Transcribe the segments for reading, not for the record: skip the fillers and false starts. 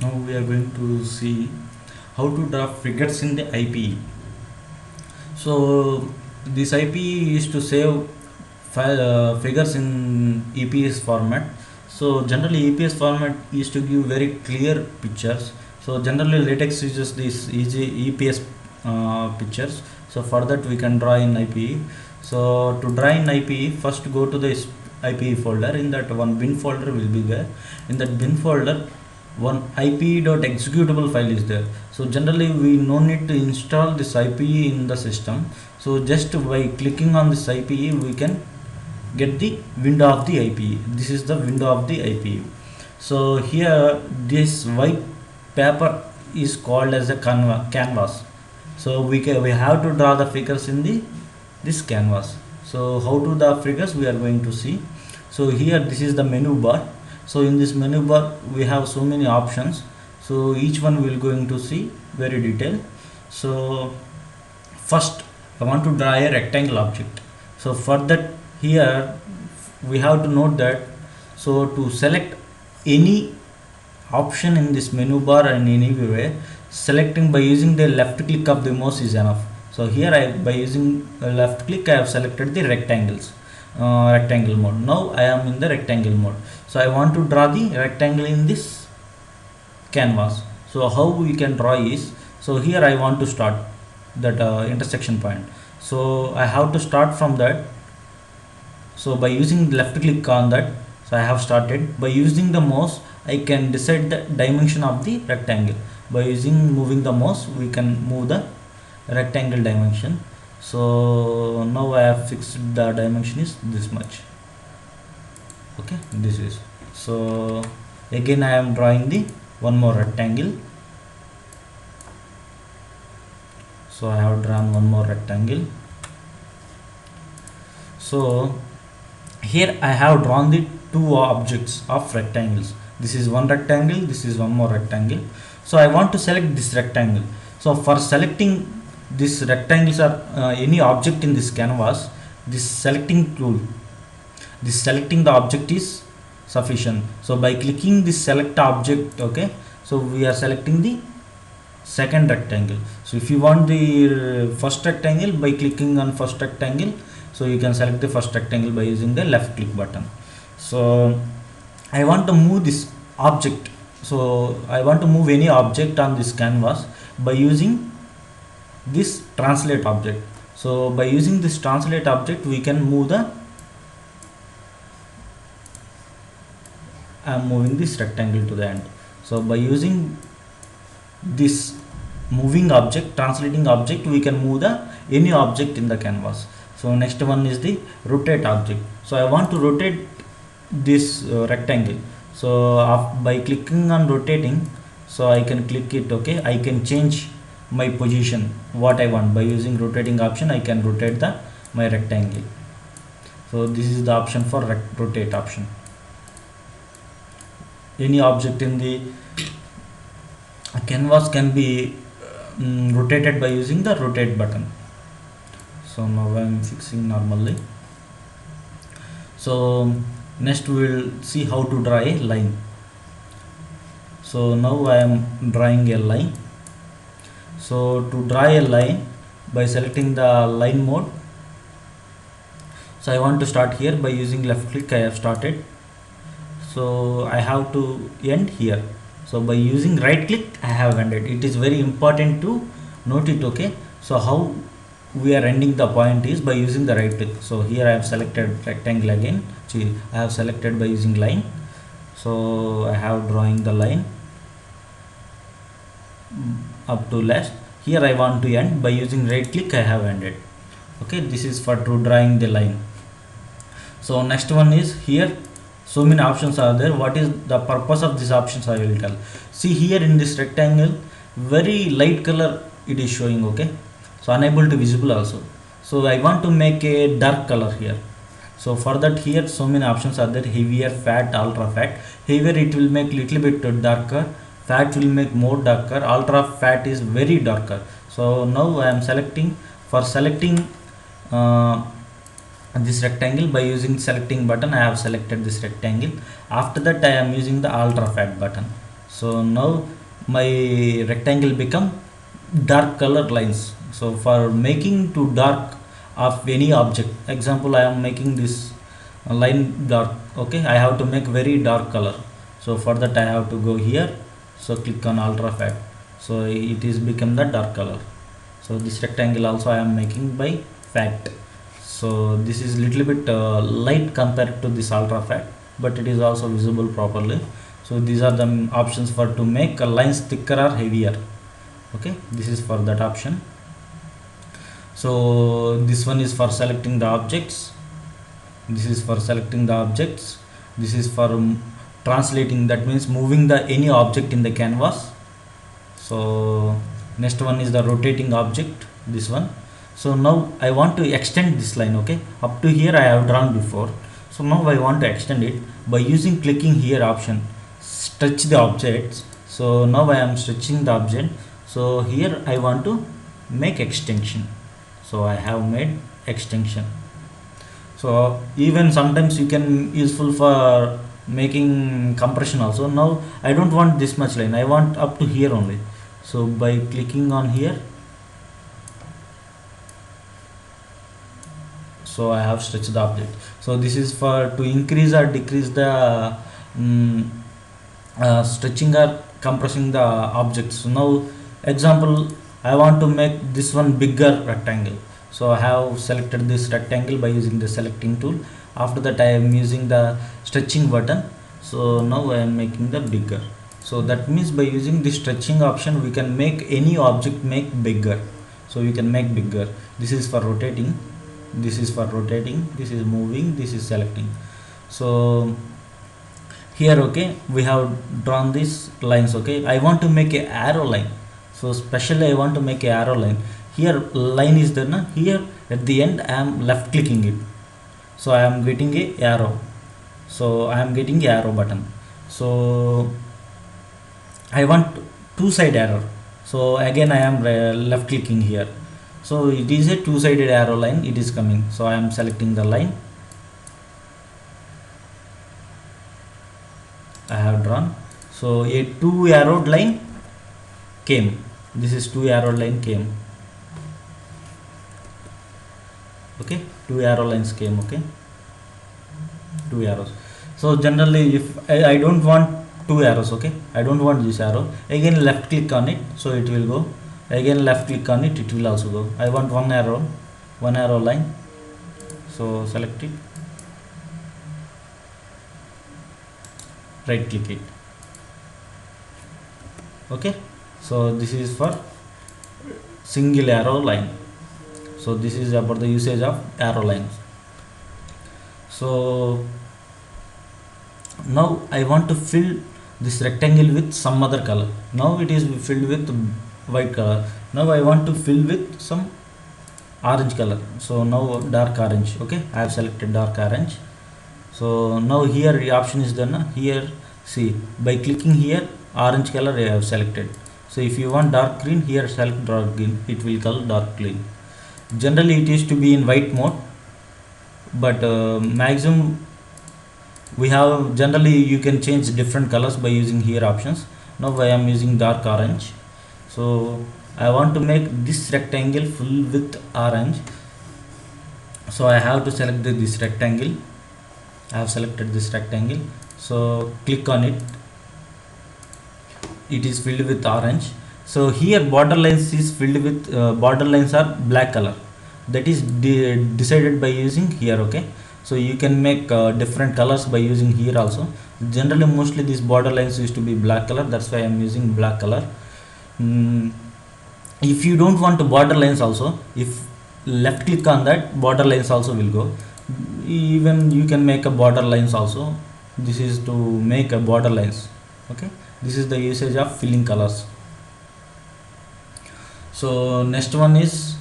Now we are going to see how to draw figures in the IPE. So this IPE is to save figures in EPS format. So generally EPS format is to give very clear pictures. So generally LaTeX uses these easy EPS pictures. So for that we can draw in IPE. So to draw in IPE, first go to this IPE folder. In that one bin folder will be there. In that bin folder, one IPE.executable file is there. So generally we no need to install this IPE in the system. So just by clicking on this IPE we can get the window of the IPE. This is the window of the IPE. So here this white paper is called as a canvas. So we have to draw the figures in this canvas. So how to draw figures we are going to see. So here this is the menu bar. So in this menu bar we have so many options. So each one we will going to see very detailed. So first I want to draw a rectangle object. So for that, here we have to note that, so to select any option in this menu bar and anywhere, selecting by using the left click of the mouse is enough. So here by using left click I have selected the rectangle mode. Now I am in the rectangle mode. So I want to draw the rectangle in this canvas. So how we can draw is, so here I want to start that intersection point. So I have to start from that. So by using left click on that, so I have started. By using the mouse I can decide the dimension of the rectangle. By using moving the mouse we can move the rectangle dimension. So now I have fixed the dimension is this much. Okay, this is, so again I am drawing the one more rectangle. So I have drawn one more rectangle. So here I have drawn the two objects of rectangles. This is one rectangle, this is one more rectangle. So I want to select this rectangle. So for selecting this rectangles or any object in this canvas, this selecting tool, this selecting the object is sufficient. So by clicking this select object, okay, so we are selecting the second rectangle. So if you want the first rectangle, by clicking on first rectangle, so you can select the first rectangle by using the left click button. So I want to move this object. So I want to move any object on this canvas by using this translate object. So by using this translate object we can move I am moving this rectangle to the end. So by using this moving object, translating object, we can move any object in the canvas. So next one is the rotate object. So I want to rotate this rectangle. So by clicking on rotating, so I can click it, okay, I can change my position what I want. By using rotating option I can rotate my rectangle. So this is the option for rotate option. Any object in the canvas can be rotated by using the rotate button. So now I am fixing normally. So next we will see how to draw a line. So now I am drawing a line. So to draw a line, by selecting the line mode, so I want to start here. By using left click I have started. So I have to end here. So by using right click I have ended. It is very important to note it, okay. So how we are ending the point is by using the right click. So here I have selected rectangle again. See, I have selected by using line. So I have drawing the line up to last. Here I want to end. By using right click I have ended. Okay, this is for drawing the line. So next one is here. So many options are there. What is the purpose of these options I will tell. See here in this rectangle, very light color it is showing, okay. So unable to visible also. So I want to make a dark color here. So for that here so many options are there. Heavier, fat, ultra fat. Heavier it will make little bit darker. Fat will make more darker. Ultra fat is very darker. So now I am selecting, for selecting this rectangle, by using selecting button I have selected this rectangle. After that I am using the ultra fat button. So now my rectangle become dark color lines. So for making to dark of any object, example I am making this line dark, okay, I have to make very dark color. So for that I have to go here, so click on ultra fat, so it is become the dark color. So this rectangle also I am making by fat. So this is little bit light compared to this ultra fat, but it is also visible properly. So these are the options for to make a lines thicker or heavier. Okay, this is for that option. So this one is for selecting the objects, this is for selecting the objects, this is for translating, that means moving the any object in the canvas. So next one is the rotating object, this one. So now I want to extend this line, okay, up to here I have drawn before. So now I want to extend it by using clicking here option, stretch the objects. So now I am stretching the object. So here I want to make extension, so I have made extension. So even sometimes you can useful for making compression also. Now I don't want this much line, I want up to here only. So by clicking on here, so I have stretched the object. So this is for to increase or decrease the stretching or compressing the objects. So now example I want to make this one bigger rectangle. So I have selected this rectangle by using the selecting tool. After that I am using the stretching button. So now I am making the bigger. So that means by using the stretching option we can make any object make bigger. So we can make bigger. This is for rotating, this is for rotating, this is moving, this is selecting. So here, okay, we have drawn these lines, okay, I want to make a arrow line. So especially I want to make a arrow line. Here line is there na, here at the end I am left clicking it, so I am getting a arrow. So I am getting a arrow button. So I want two side arrow, so again I am left clicking here. So it is a two-sided arrow line, it is coming. So I am selecting the line I have drawn. So a two arrowed line came, this is two arrow line came, okay, two arrow lines came, okay, two arrows. So generally if I don't want two arrows, okay, I don't want this arrow, again left click on it, so it will go, again left click on it, it will also go. I want one arrow line, so select it, right click it, okay. So this is for single arrow line. So this is about the usage of arrow lines. So now I want to fill this rectangle with some other color. Now it is filled with white color. Now I want to fill with some orange color. So now dark orange, okay, I have selected dark orange. So now here the option is done. Here see, by clicking here orange color I have selected. So if you want dark green, here select dark green, it will color dark green. Generally it is to be in white mode, but maximum we have, generally you can change different colors by using here options. Now I am using dark orange. So I want to make this rectangle full with orange. So I have to select this rectangle. I have selected this rectangle. So click on it. It is filled with orange. So here border lines is filled with border lines are black color. That is decided by using here, okay. So you can make different colors by using here also. Generally mostly these border lines used to be black color, that's why I am using black color. If you don't want to border lines also, if left click on that, border lines also will go. Even you can make a border lines also. This is to make a border lines, okay. This is the usage of filling colors. So next one is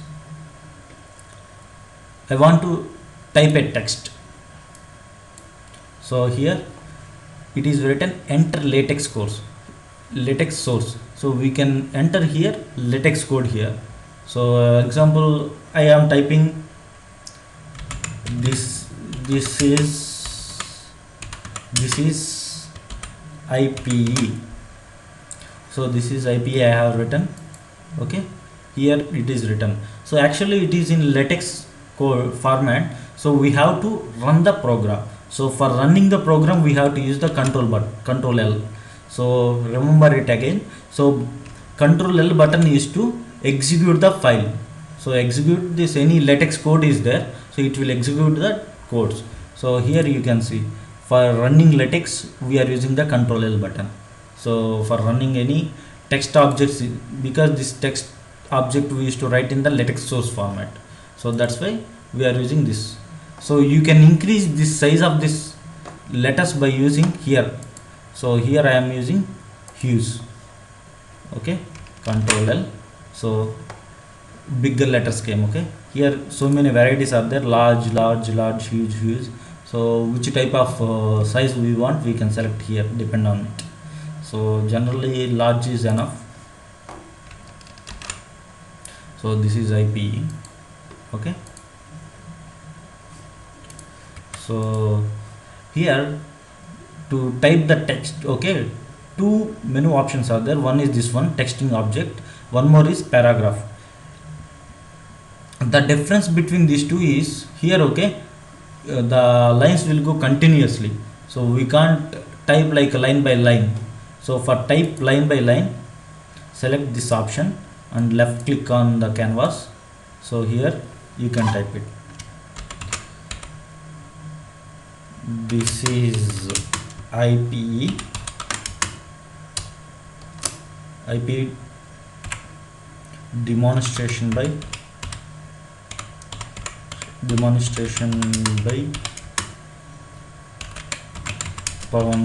I want to type a text. So here it is written enter latex source. So we can enter here latex code here. So example I am typing this is IPE. So this is IPA I have written. Okay, here it is written. So actually it is in latex code format, so we have to run the program. So for running the program we have to use the control L. So remember it again. So control L button is to execute the file. So execute this, any latex code is there, so it will execute the codes. So here you can see, for running latex we are using the control L button. So for running any text objects, because this text object we used to write in the latex source format, so that's why we are using this. So you can increase this size of this letters by using here. So here I am using hues. Okay, control L. So bigger letters came. Okay, here so many varieties are there, large, huge. So which type of size we want, we can select here, depend on it. So generally large is enough. So this is IPE. Okay, so here to type the text, okay, two menu options are there. One is this one, texting object, one more is paragraph. The difference between these two is here, okay, the lines will go continuously, so we can't type like line by line. So for type line by line, select this option and left click on the canvas. So here you can type it. This is IPE demonstration by Pawan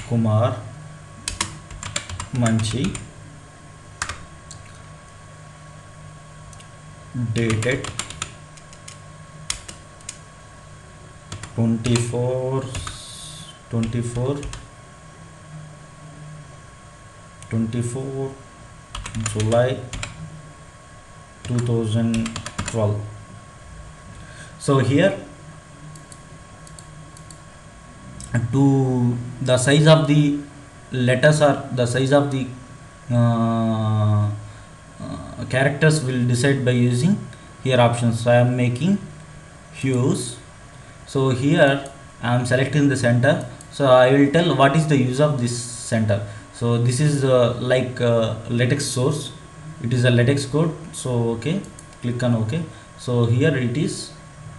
Kumar Manchi, dated 24 July 2012. So here, to the size of the letters or the size of the characters will decide by using here options. So I am making hues. So here I am selecting the center. So I will tell what is the use of this center. So this is like latex source, it is a latex code. So okay, click on OK. So here it is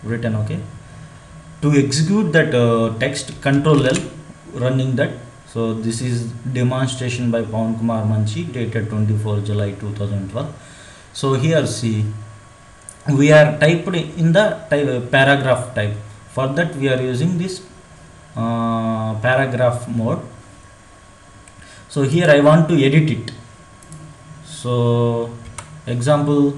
written. Okay, to execute that text, control L, running that. So this is demonstration by Pawan Kumar Manchi, dated 24 July 2012. So here see, we are typed in the paragraph type. For that we are using this paragraph mode. So here I want to edit it. So example,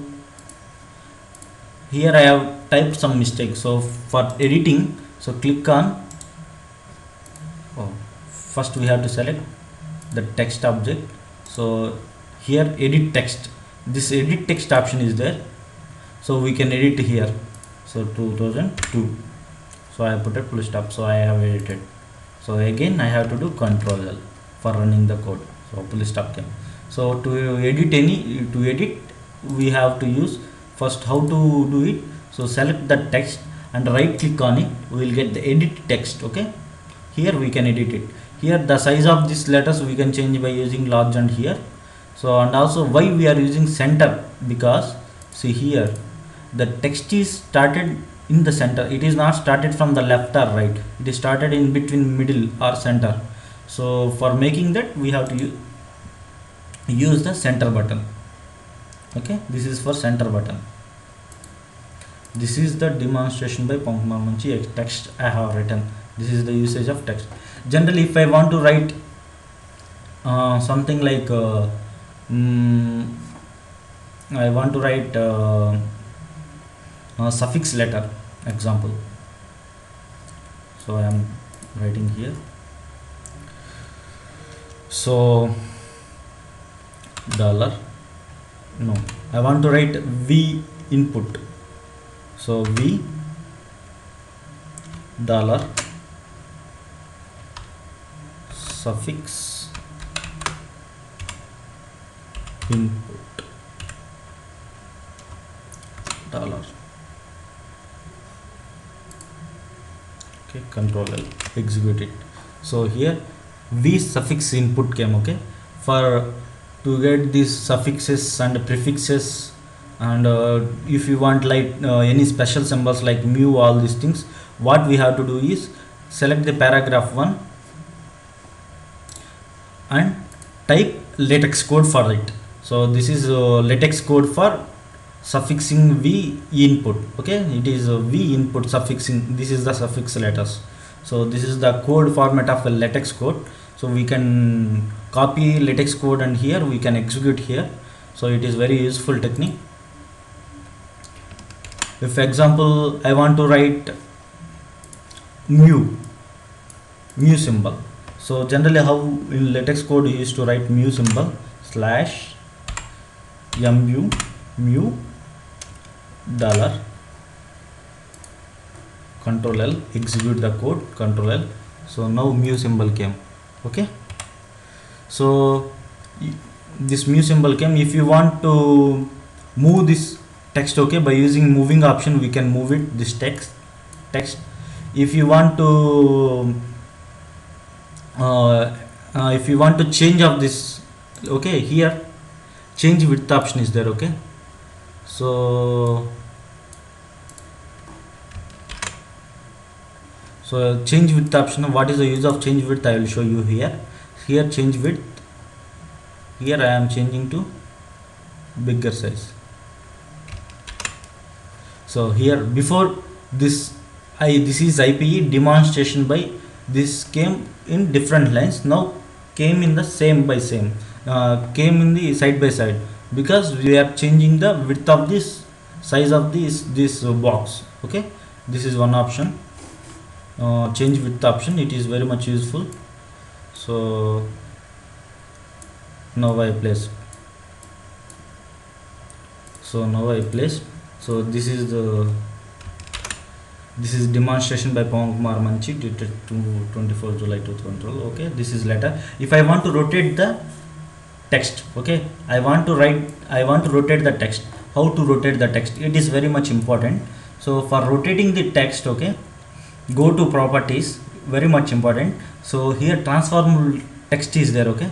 here I have typed some mistake. So for editing, so click on, first we have to select the text object. So here edit text, this edit text option is there, so we can edit here. So 2002, so I put a full stop, so I have edited. So again I have to do control L for running the code. So full stop came. So to edit we have to use, first how to do it. So select the text and right click on it, we will get the edit text. Okay, here we can edit it. Here the size of these letters we can change by using large and here. So and also why we are using center, because see here the text is started in the center, it is not started from the left or right, it is started in between, middle or center. So for making that we have to use the center button. Okay, this is for center button. This is the demonstration by Pawan Kumar Manchi, text I have written. This is the usage of text. Generally if I want to write something like I want to write a suffix letter, example. So I am writing here. So dollar, no, I want to write V input. So V dollar suffix input dollar. Okay, control L, execute it. So here v suffix input came. Okay, for to get these suffixes and prefixes, and if you want like any special symbols like mu, all these things, what we have to do is select the paragraph 1 and type latex code for it. So this is latex code for suffixing v input. Okay, it is v input suffixing, this is the suffix letters. So this is the code format of a latex code. So we can copy latex code and here we can execute here. So it is very useful technique. If example I want to write mu symbol, so generally how in latex code you used to write mu symbol slash mu dollar, control L, execute the code, control L. So now mu symbol came. Okay, so this mu symbol came. If you want to move this text, okay, by using moving option we can move it, this text. If you want to change of this, okay, here change width option is there. Okay, so change width option, what is the use of change width, I will show you here. Here change width, here I am changing to bigger size. So here before this this is IPE demonstration by this came in different lines, now came in the same by same, came in the side by side, because we are changing the width of this size of this box. Okay, this is one option, change width option, it is very much useful. So now I place, so this is demonstration by Pawan Kumar Manchi, dated to 24 July 2012. Okay, this is letter. If I want to rotate the text, okay, I want to rotate the text. How to rotate the text, it is very much important. So for rotating the text, okay, go to properties, very much important. So here transformable text is there. Okay,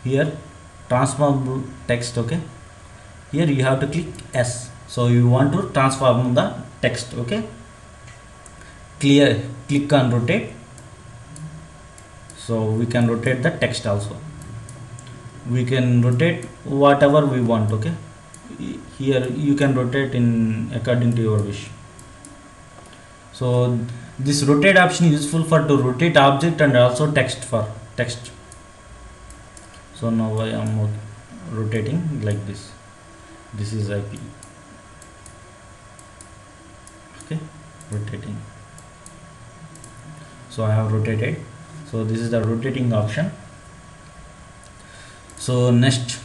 here transformable text. Okay, here you have to click S. So you want to transform the text. Okay, click on rotate. So we can rotate the text also, we can rotate whatever we want. Okay, here you can rotate in according to your wish. So this rotate option is useful for to rotate object and also text, for text. So now I am rotating like this. This is IP. Okay, rotating. So I have rotated. So this is the rotating option. So next,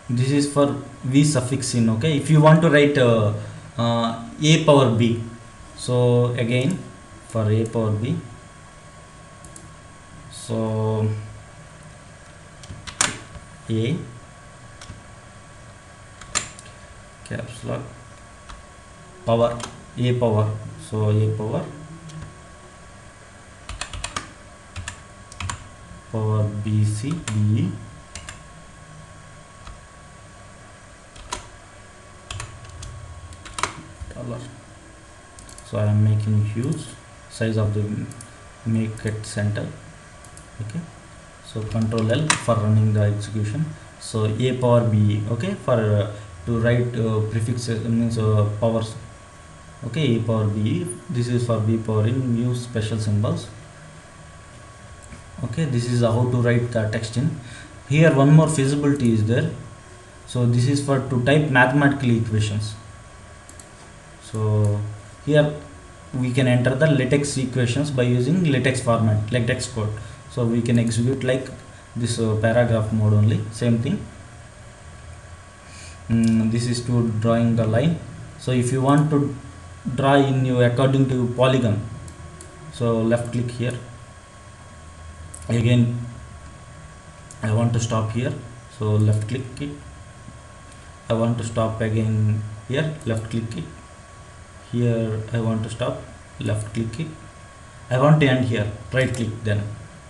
this is for v suffix in. Okay, if you want to write a power b, so again for a power b, so a caps lock power, a power, so a power BC BE dollar. So I am making huge size of the, make it center. Okay, so control L for running the execution. So a power BE. Okay, for to write prefixes, means powers. Okay, a power BE, this is for b power in, use special symbols. Okay, this is how to write the text in. Here one more feasibility is there. So this is for to type mathematical equations. So here we can enter the latex equations by using latex format, latex code. So we can execute like this paragraph mode only, same thing. This is to drawing the line. So if you want to draw in you according to polygon, so left click here, again I want to stop here, so left click it. I want to stop again here, left click it. Here I want to stop, left click it. I want to end here, right click then.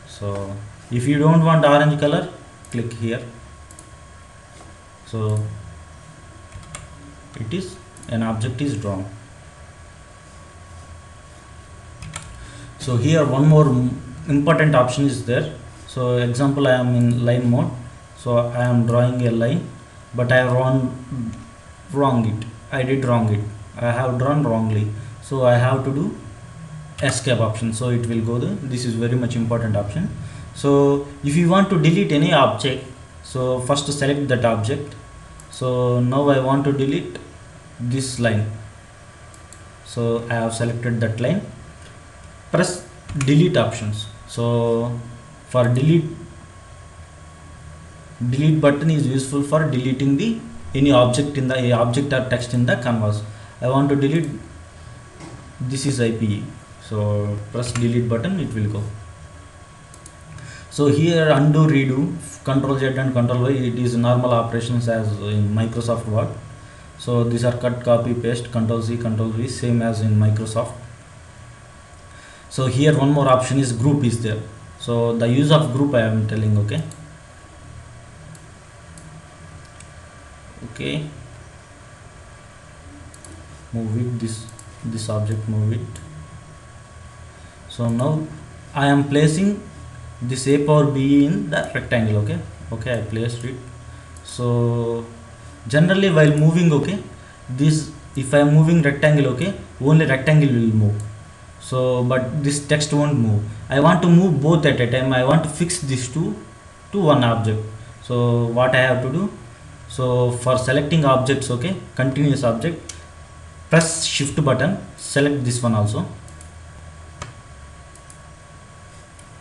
So if you don't want orange color, click here. So it is an object is drawn. So here one more important option is there. So example, I am in line mode, so I am drawing a line, but I have wrong it. I did wrong it. I have drawn wrongly, so I have to do escape option, so it will go there. This is very much important option. So if you want to delete any object, so first select that object. So now I want to delete this line, so I have selected that line. Press delete options. So for delete button is useful for deleting the any object in the object or text in the canvas. I want to delete, this is IPE, so press delete button, it will go. So here undo, redo, Ctrl Z and Ctrl Y, it is normal operations as in Microsoft Word. So these are cut, copy, paste, Ctrl C, Ctrl V, same as in Microsoft. So here one more option is group is there. So the use of group I am telling, okay. Okay, move it, this object, move it. So now I am placing this a power b in the rectangle, okay. I placed it. So generally while moving, okay, this, if I am moving rectangle, okay, only rectangle will move. So but this text won't move. I want to move both at a time. I want to fix these two to one object. So what I have to do, so for selecting objects, okay, continuous object, press shift button, select this one also.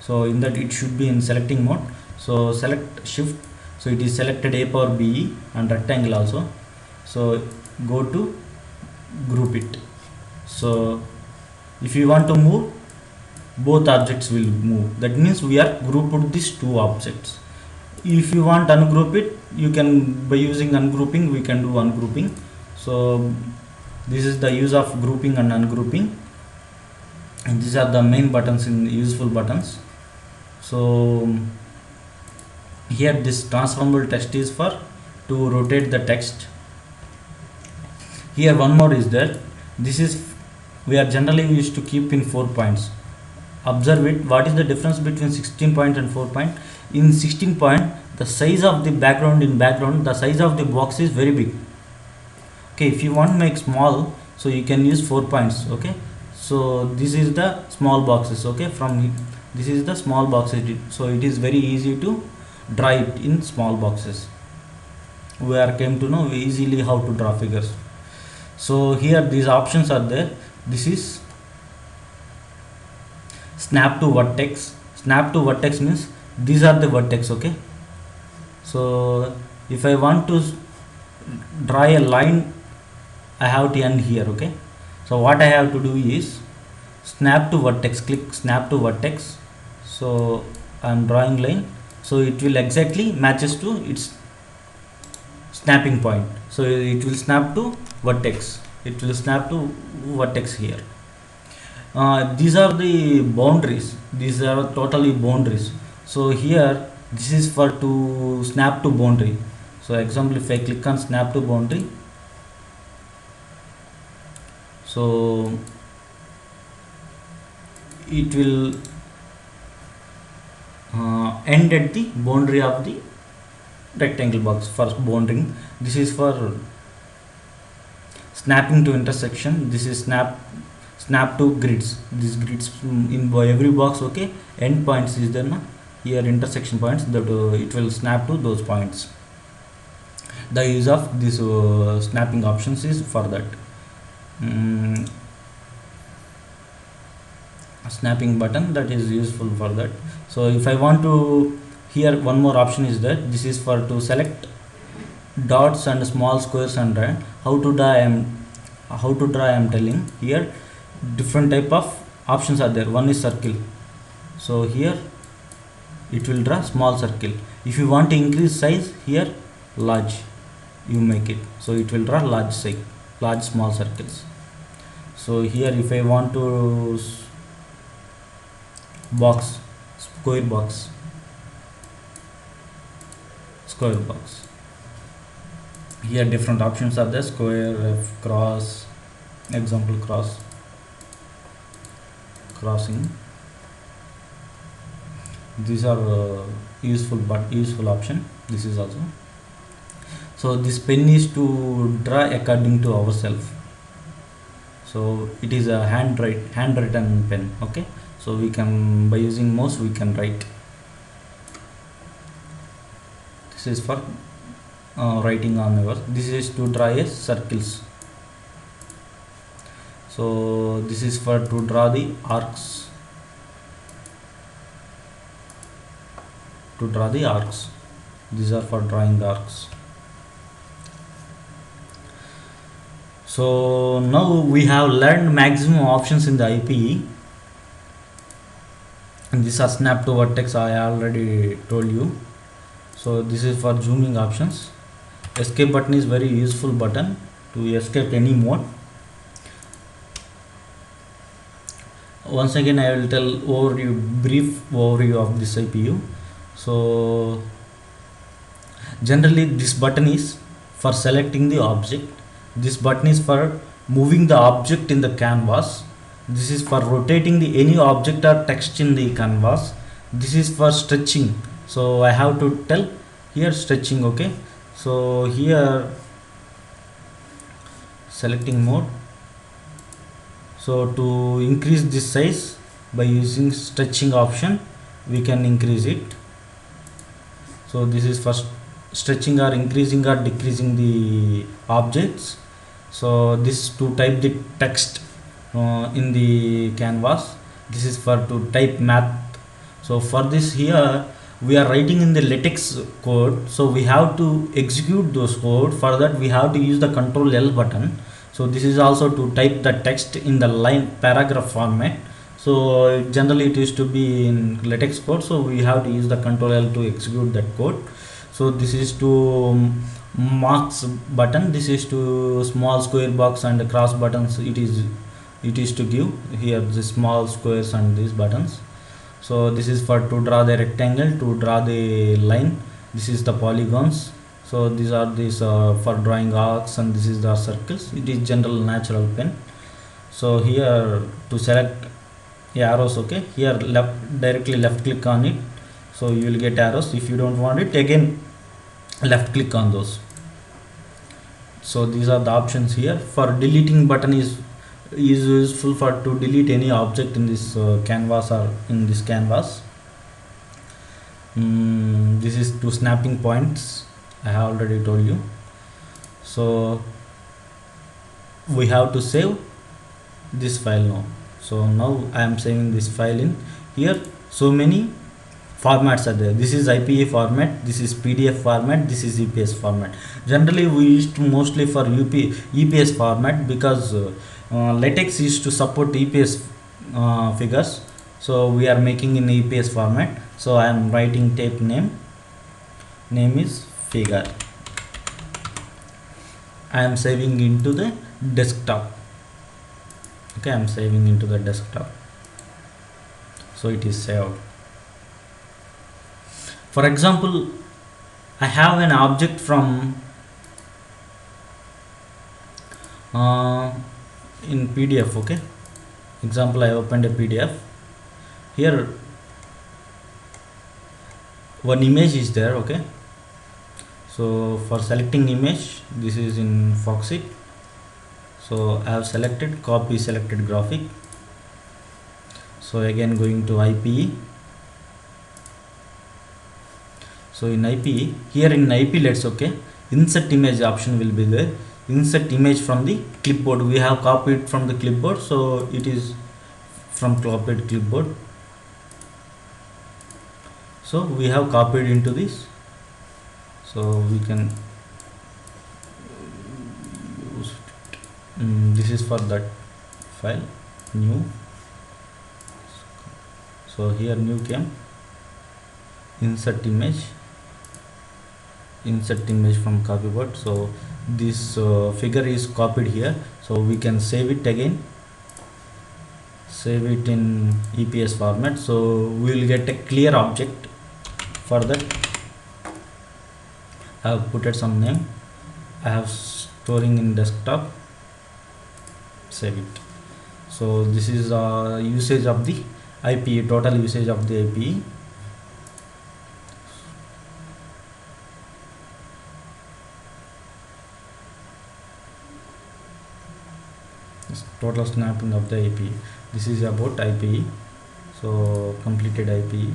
So in that it should be in selecting mode. So select shift, so it is selected a power b and rectangle also. So go to group it. So if you want to move, both objects will move. That means we are grouped these two objects. If you want ungroup it, you can, by using ungrouping, we can do ungrouping. So this is the use of grouping and ungrouping, and these are the main buttons in useful buttons. So here this transformable text is for to rotate the text. Here one more is there. This is, we are generally used to keep in 4 points. Observe it, what is the difference between 16 point and 4 point? In 16 point, the size of the background, the size of the box is very big. Okay, if you want to make small, so you can use 4 points, okay. So this is the small boxes, okay, from this is the small boxes, so it is very easy to draw it in small boxes. We are came to know easily how to draw figures. So here these options are there. This is snap to vertex. Snap to vertex means these are the vertex, okay. So if I want to draw a line, I have to end here, okay. So what I have to do is snap to vertex, click snap to vertex. So I am drawing line, so it will exactly matches to its snapping point. So it will snap to vertex, it will snap to vertex here. These are the boundaries, these are totally boundaries. So here this is for to snap to boundary. So example, if I click on snap to boundary, so it will end at the boundary of the rectangle box for bounding. This is for snapping to intersection. This is snap to grids. These grids in every box, okay, end points is there na? Here intersection points, that it will snap to those points. The use of this snapping options is for that. Snapping button, that is useful for that. So if I want to, here one more option is there. This is for to select dots and small squares and how to draw I am telling. Here different type of options are there. One is circle. So here it will draw small circle. If you want to increase size, here large you make it, so it will draw large size, large small circles. So here if I want to box, square box, square box, here different options are there: square, cross, example cross, crossing. These are useful, but useful option. This is also. So this pen is to draw according to ourselves. So it is a handwritten pen. Okay. So we can, by using mouse we can write. This is for writing on our. This is to draw a circles. So this is for to draw the arcs. To draw the arcs. These are for drawing the arcs. So now we have learned maximum options in the IPE. And these are snap to vertex, I already told you. So this is for zooming options. Escape button is very useful button to escape any mode. Once again I will tell brief overview of this IPU. So generally this button is for selecting the object. This button is for moving the object in the canvas. This is for rotating the any object or text in the canvas. This is for stretching. So I have to tell here stretching. Okay. So here selecting mode. So to increase this size by using stretching option, we can increase it. So this is for stretching or increasing or decreasing the objects. So this to type the text in the canvas. This is for to type math. So for this here we are writing in the latex code, so we have to execute those code. For that we have to use the Control L button. So this is also to type the text in the line paragraph format. So generally it used to be in latex code, so we have to use the Control L to execute that code. So this is to marks button. This is to small square box and cross buttons. It is to give here the small squares and these buttons. So this is for to draw the rectangle, to draw the line. This is the polygons. So these are for drawing arcs, and this is the circles. It is general natural pen. So here to select arrows. Okay, here directly left click on it, so you will get arrows. If you don't want it, again left click on those. So these are the options here. For deleting button is useful for to delete any object in this canvas or in this canvas. This is to snapping points, I have already told you. So we have to save this file now. So now I am saving this file in here. So many formats are there. This is IPA format, this is PDF format, this is EPS format. Generally we used to mostly for EPS format because latex used to support EPS figures, so we are making in EPS format. So I am writing tape name is figure. I am saving into the desktop. Okay, I am saving into the desktop, so it is saved. For example, I have an object from in PDF. Okay, example, I opened a PDF. Here one image is there. Okay, so for selecting image, this is in Foxit. So I have selected copy selected graphic. So again going to IPE. So in IPE, here in IP let's insert image option will be there. Insert image from the clipboard. We have copied from the clipboard, so it is from copied clipboard. So we have copied into this. So we can use this is for that file, new. So here new came. insert image from copyboard. So this figure is copied here, so we can save it again, save it in EPS format. So we will get a clear object. For that I have put it some name, I have storing in desktop, save it. So this is usage of the IPE, total usage of the IPE. Total snapping of the IPE. This is about IPE. So completed IPE.